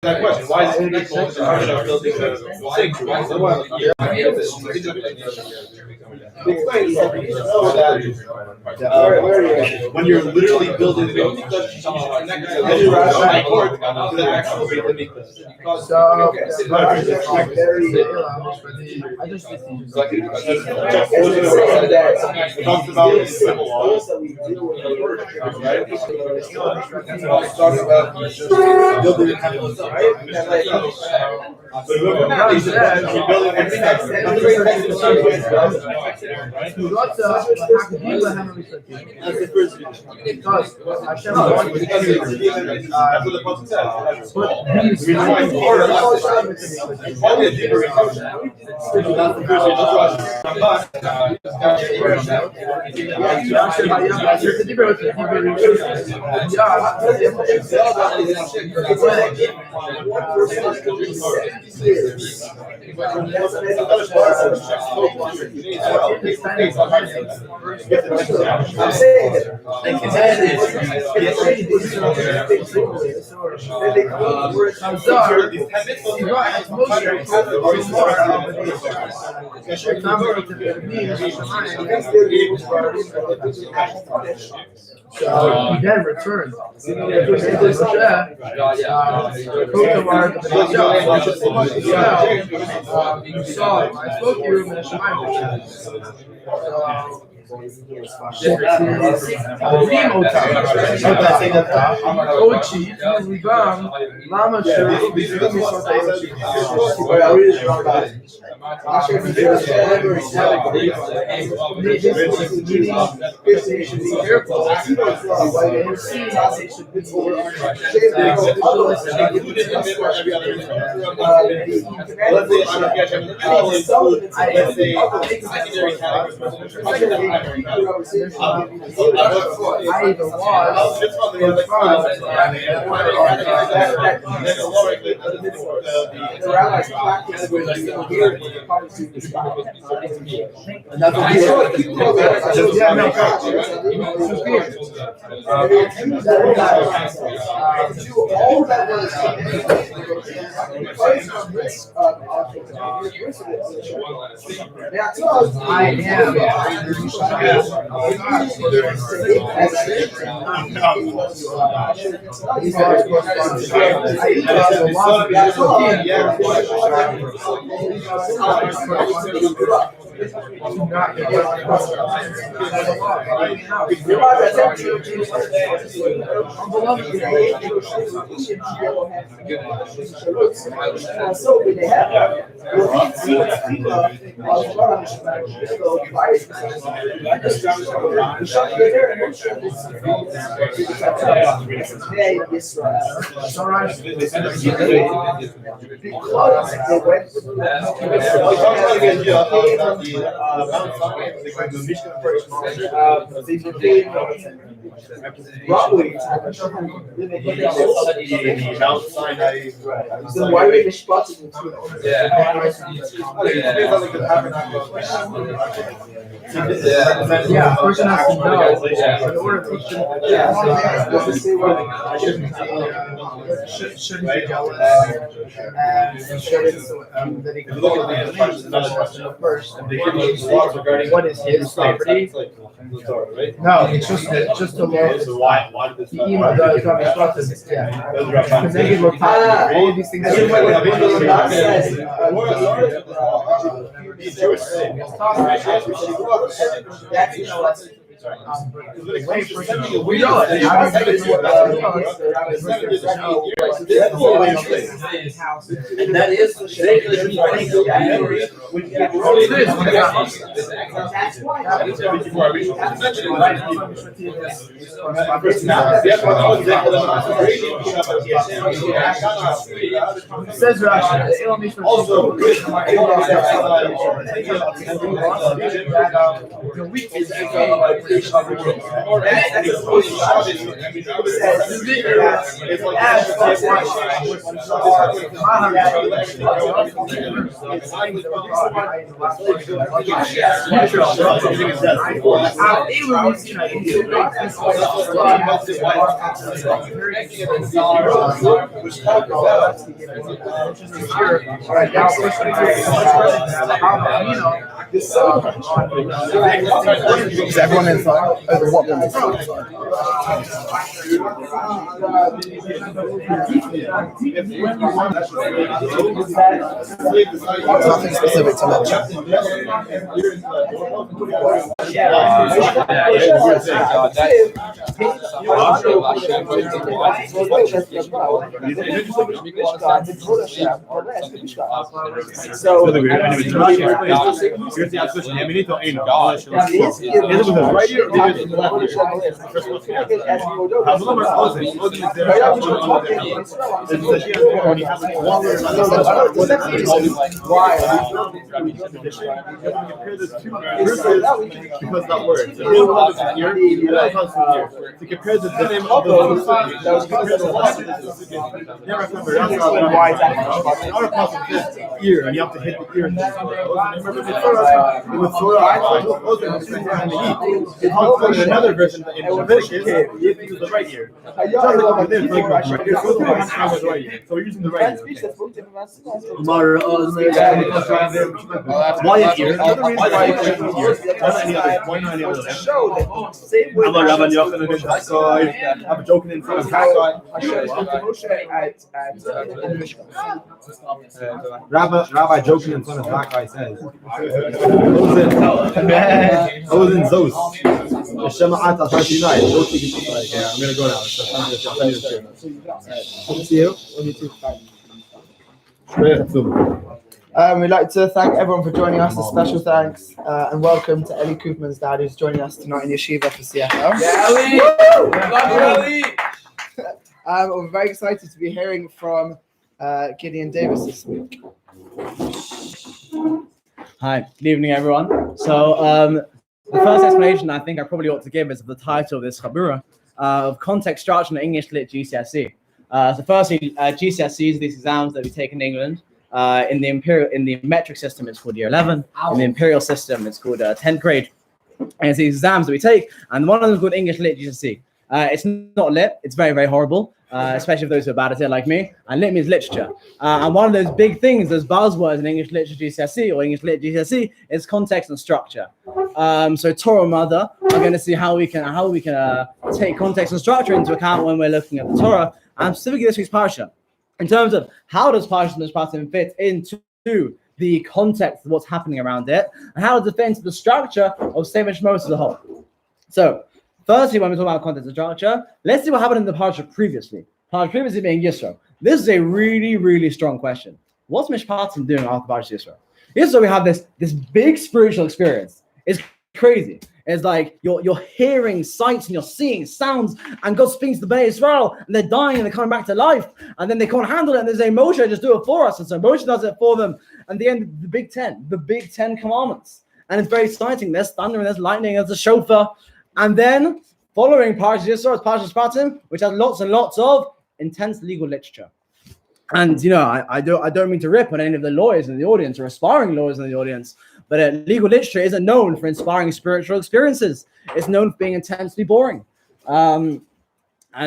That question, why is it equal to building when you're literally building the actual So he then returned. Probably. Mount Sinai. So why are they Mishpatim? Yeah, a person has to know in order to shouldn't be jealous and that he can look at the first what is his property. No, it's just a law. So why did this? Yeah. Because they can look all of these things. We know it. And that is the shape of says Rashi. Also, the week is creation of the world. And it's supposed to show this. Is everyone inside? What one is nothing specific to mention. Because that word. So here comes from here, that comes from here. To compare the name of those, that was compared to what? Never remember. That's why our puzzle is ear, and you have to hit the ear. With Torah, it's another version in Leviticus, you have to use the right ear. So we're using the right ear. Why is ear? Another reason why it's ear. Why not any other? Show that same way. I'm joking in front of Haggai. Rabbi joking in front of Haggai says, I was in Zos. I'm gonna go now. See you. We'd like to thank everyone for joining us. A special thanks and welcome to Ellie Koopman's dad, who's joining us tonight in Yeshiva for CFL. Yeah, Ellie! Love you, Ellie! We're very excited to be hearing from Gideon Davis this week. Hi, good evening, everyone. So the first explanation I think I probably ought to give is the title of this Chabura, of context, structure, and English Lit GCSE. So firstly, GCSEs are these exams that we take in England. In the metric system, it's called Year 11. In the imperial system, it's called 10th grade. And it's the exams that we take, and one of them is called English Lit GCSE. It's not lit. It's very, very horrible, especially for those who are bad at it like me. And lit means literature. And one of those big things, those buzzwords in English Literature GCSE or English Lit GCSE is context and structure. So Torah Mother are going to see how we can take context and structure into account when we're looking at the Torah, and specifically this week's Parshat. In terms of how does Parshat and Mishpatim fit into the context of what's happening around it, and how does it fit into the structure of Sefer Shemot as a whole. So, firstly, when we talk about context and structure, let's see what happened in the Parshat previously. Parshat previously being Yisro. This is a really, really strong question. What's Mishpatim doing after Parshat Yisro? Yisro, we have this big spiritual experience. It's crazy. It's like you're hearing sights and you're seeing sounds, and God speaks to the Bnei Israel, and they're dying and they're coming back to life, and then they can't handle it, and they say, Moshe, just do it for us. And so Moshe does it for them, and the end, the Big Ten Commandments. And it's very exciting. There's thunder and there's lightning, there's a shofar. And then following Parshat Yisro is Parshat Mishpatim, which has lots and lots of intense legal literature. And I don't mean to rip on any of the lawyers in the audience or aspiring lawyers in the audience, but legal literature isn't known for inspiring spiritual experiences. It's known for being intensely boring. And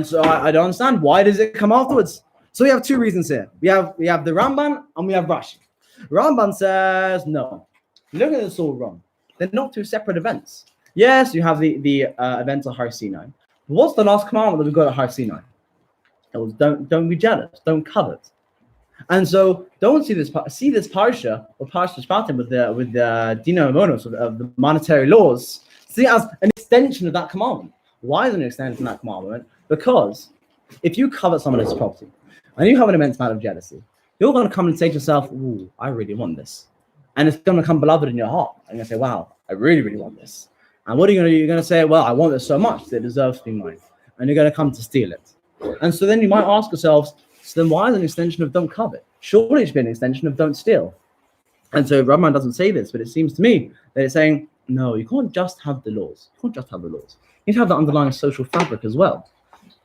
so I don't understand, why does it come afterwards? So we have two reasons here. We have the Ramban and we have Rashi. Ramban says no. Look at this all wrong. They're not two separate events. Yes, you have the event of Har Sinai. But what's the last commandment that we got at Har Sinai? It was don't be jealous, don't covet. And so don't see this parsha or Parshat Mishpatim with the Dina Monos of the monetary laws. See it as an extension of that commandment. Why is it an extension of that commandment? Because if you covet someone else's property and you have an immense amount of jealousy, you're going to come and say to yourself, "Ooh, I really want this," and it's going to become beloved in your heart. And you're going to say, "Wow, I really, really want this." And what are you going to do? You're going to say, "Well, I want this so much that it deserves to be mine," and you're going to come to steal it. And so then you might ask yourselves, so then why is it an extension of don't covet? Surely it should be an extension of don't steal. And so Ramban doesn't say this, but it seems to me that it's saying No, you can't just have the laws. You can't just have the laws. You need to have the underlying social fabric as well.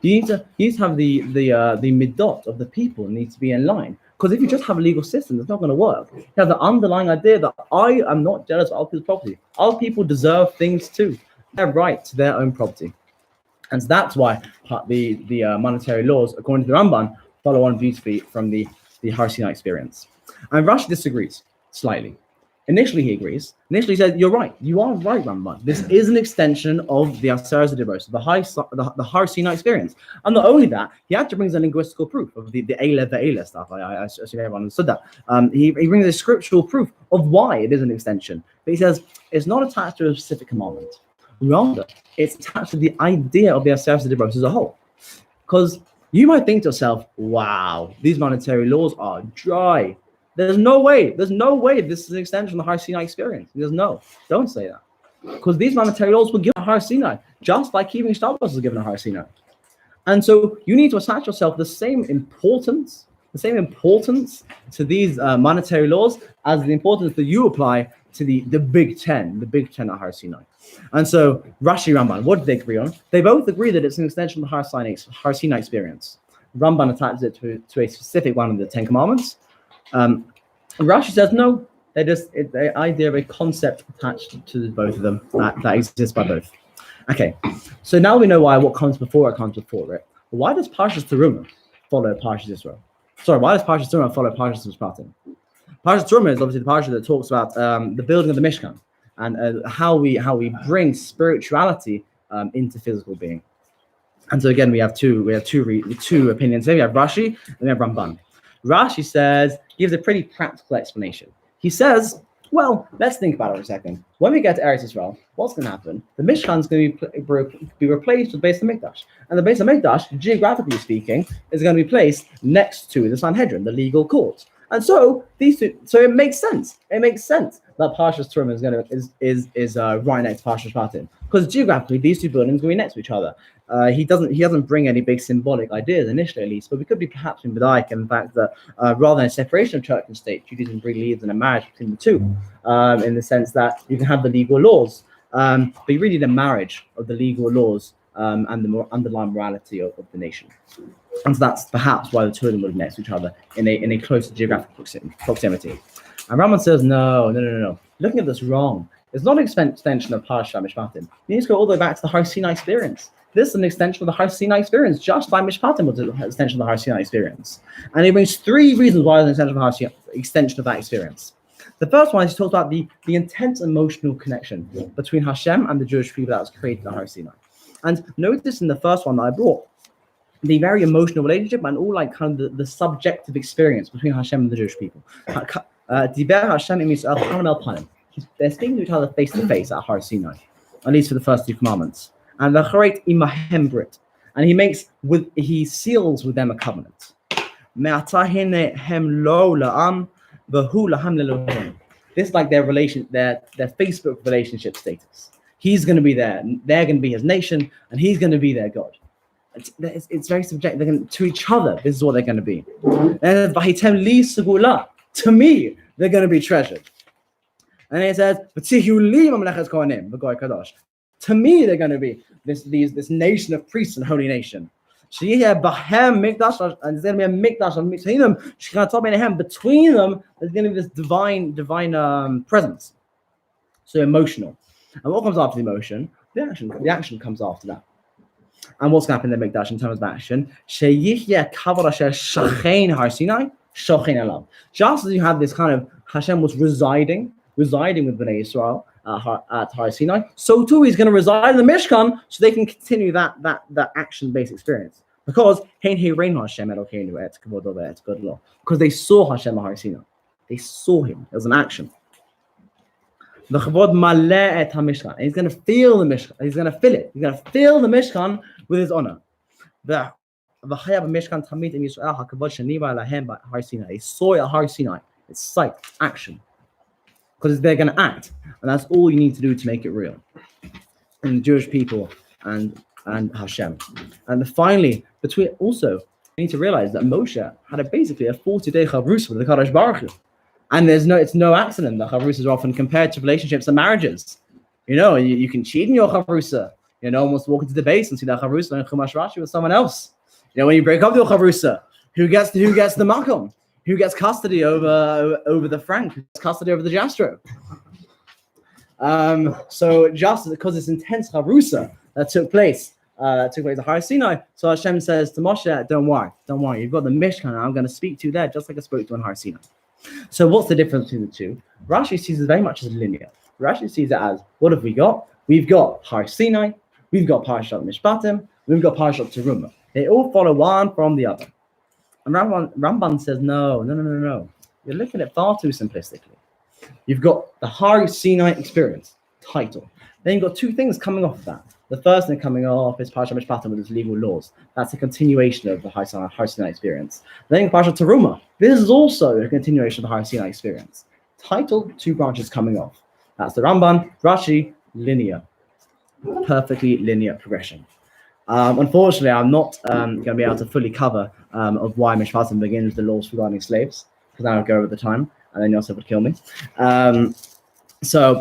You need to have the midot of the people need to be in line. Because if you just have a legal system, it's not going to work. You have the underlying idea that I am not jealous of other people's property. Other people deserve things too. Their right to their own property. And so that's why the monetary laws, according to the Ramban, follow on beautifully from the Har Sinai experience. And Rashi disagrees slightly. Initially, he agrees. Initially, he said, "You're right. You are right, Ramban. This is an extension of the Aseres Adibros, the Har Sinai experience." And not only that, he actually brings a linguistical proof of the Eile ve'Eile stuff. I assume everyone understood that. He brings a scriptural proof of why it is an extension. But he says it's not attached to a specific commandment. Rather, it's attached to the idea of the Aseres Adibros as a whole. Because you might think to yourself, "Wow, these monetary laws are dry. There's no way this is an extension of the Har Sinai experience." Don't say that. Because these monetary laws were given at Har Sinai, just like keeping Shabbos was given at Har Sinai. And so you need to attach yourself the same importance to these monetary laws as the importance that you apply to the Big Ten at Har Sinai. And so Rashi Ramban, what did they agree on? They both agree that it's an extension of the Har Sinai experience. Ramban attaches it to a specific one of the Ten Commandments. Rashi says no. It's the idea of a concept attached to both of them that exists by both. Okay, so now we know what comes before it comes before, right? Why does Parshat Terumah follow Parshat Israel? Sorry, why does Parshat Terumah follow Parshat Mishpatim? Parshat Terumah is obviously the Parshat that talks about the building of the Mishkan and how we bring spirituality into physical being. And so again, we have two opinions here. We have Rashi and we have Ramban. Rashi gives a pretty practical explanation. He says, well, let's think about it for a second. When we get to Eretz Israel, what's going to happen? The Mishkan is going to be replaced with the Beis HaMikdash. And the Beis HaMikdash, geographically speaking, is going to be placed next to the Sanhedrin, the legal court. And so it makes sense. It makes sense that Parshat Terumah is right next to Parshat Mishpatim, because geographically these two buildings are going to be next to each other. He doesn't bring any big symbolic ideas initially, at least, but we could be perhaps in B'daik in the fact that rather than a separation of church and state, Judaism believes in a marriage between the two, in the sense that you can have the legal laws, but you really need a marriage of the legal laws and the more underlying morality of the nation. And so that's perhaps why the two of them would be next to each other in a closer geographic proximity. And Ramban says, no. Looking at this wrong. It's not an extension of Parshat Mishpatim. You need to go all the way back to the Har Sinai experience. This is an extension of the Har Sinai experience, just like Mishpatim was an extension of the Har Sinai experience. And he brings three reasons why it's an extension of that experience. The first one is he talks about the intense emotional connection between Hashem and the Jewish people that was created at Har Sinai. And notice in the first one that I brought, the very emotional relationship and all like kind of the subjective experience between Hashem and the Jewish people. Diber Hashem im Yisrael panim el panim. They're speaking to each other face to face at Har Sinai, at least for the first two commandments. And the Charet imahem brit, and he seals with them a covenant. This is like their Facebook relationship status. He's going to be there, they're going to be his nation, and he's going to be their God. It's very subjective. They're going to each other. This is what they're going to be. And to me, they're going to be treasured. And it says, to me, they're going to be this nation of priests and holy nation. And there's going to be a mikdash between them. There's going to be this divine presence. So emotional. And what comes after the emotion? The action comes after that. And what's going to happen in the mikdash in terms of action? Just as you have this kind of Hashem was residing with Bnei Israel at Har Sinai, so too he's going to reside in the Mishkan so they can continue that action-based experience. Because they saw Hashem at Har Sinai. They saw him. It was an action. The Chavod maleh et HaMishkan. And he's going to feel the Mishkan. He's going to fill it. He's going to fill the Mishkan with his honor. The Chayav Mishkan Tamid in Yisrael HaKavod Sheniva Lahem by Har Sinai. They saw it at Har Sinai. It's sight, action. Because they're going to act. And that's all you need to do to make it real. And the Jewish people and Hashem. And finally, you need to realize that Moshe had basically a 40-day chavrus with the Kadosh Baruch Hu. And it's no accident that chavrus are often compared to relationships and marriages. You can cheat in your chavrusa. Almost walk into the base and see that chavrusa and chumash Rashi with someone else. When you break up your chavrusa, who gets the makom? Who gets custody over the franc? Who gets custody over the jastro? So just because this intense chavrusa that took place at Har Sinai, so Hashem says to Moshe, don't worry, you've got the Mishkan, I'm going to speak to you there just like I spoke to on Har Sinai. So what's the difference between the two? Rashi sees it very much as linear. Rashi sees it as, what have we got? We've got Har Sinai, we've got Parshat Mishpatim, we've got Parshat Terumah. They all follow one from the other. And Ramban says, no. You're looking at it far too simplistically. You've got the Har Sinai experience, title. Then you've got two things coming off that. The first thing coming off is Parshat Mishpatim with its legal laws. That's a continuation of the Har Sinai experience. Then Parshat Terumah. This is also a continuation of the Har Sinai experience. Title, two branches coming off. That's the Ramban. Rashi, linear. Perfectly linear progression. Unfortunately, I'm not going to be able to fully cover of why Mishpatim begins the laws regarding slaves, because I would go over the time, and then Yosef would kill me.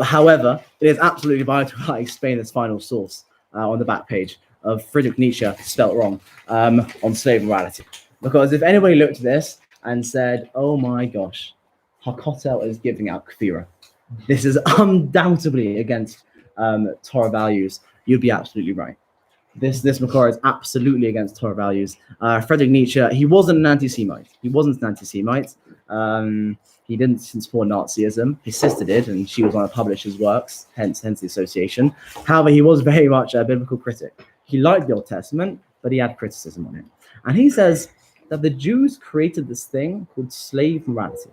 However, it is absolutely vital that I explain this final source on the back page of Friedrich Nietzsche, spelt wrong, on slave morality. Because if anybody looked at this and said, oh my gosh, Hakotel is giving out kfira, this is undoubtedly against Torah values, you'd be absolutely right. This Makor is absolutely against Torah values. Friedrich Nietzsche, he wasn't an anti-Semite. He didn't support Nazism. His sister did, and she was one of publisher's works, hence the association. However, he was very much a biblical critic. He liked the Old Testament, but he had criticism on it. And he says that the Jews created this thing called slave morality.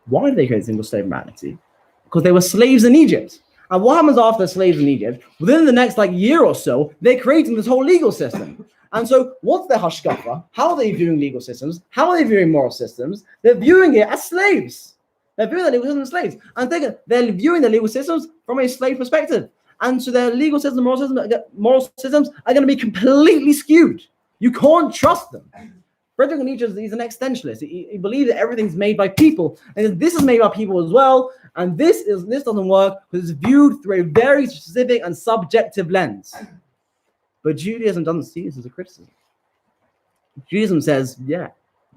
Why did they create this thing called slave morality? Because they were slaves in Egypt. And what happens after slaves in Egypt? Within the next year or so, they're creating this whole legal system. And so what's their hashkafa? How are they viewing legal systems? How are they viewing moral systems? They're viewing it as slaves. They're viewing the legal system as slaves. And they're viewing the legal systems from a slave perspective. And so their legal systems, moral systems are going to be completely skewed. You can't trust them. Friedrich Nietzsche is an existentialist. He believes that everything's made by people. And this is made by people as well. And this doesn't work because it's viewed through a very specific and subjective lens. But Judaism doesn't see this as a criticism. Judaism says, yeah,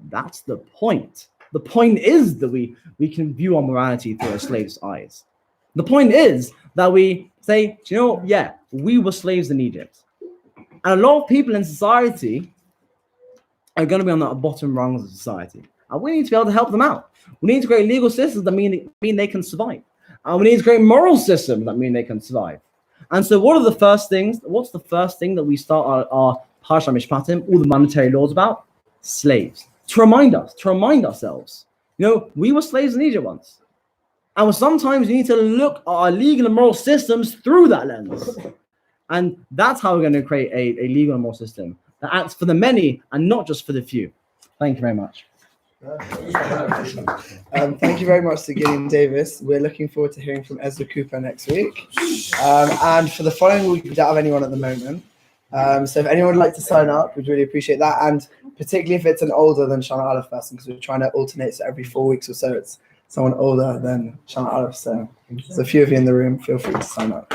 that's the point. The point is that we can view our morality through a slave's eyes. The point is that we say, we were slaves in Egypt. And a lot of people in society are going to be on the bottom rungs of society. And we need to be able to help them out. We need to create legal systems that mean they can survive. And we need to create moral systems that mean they can survive. And so what's the first thing that we start our Parshat Mishpatim, all the monetary laws about? Slaves. To remind ourselves. We were slaves in Egypt once. And sometimes we need to look at our legal and moral systems through that lens. And that's how we're going to create a legal and moral system that acts for the many and not just for the few. Thank you very much. Thank you very much to Gideon Davis. We're looking forward to hearing from Ezra Cooper next week. And for the following week, we don't have anyone at the moment. So if anyone would like to sign up, we'd really appreciate that. And particularly if it's an older than Shana Aleph person, because we're trying to alternate, so every 4 weeks or so it's someone older than Shana Aleph. So there's a few of you in the room, feel free to sign up.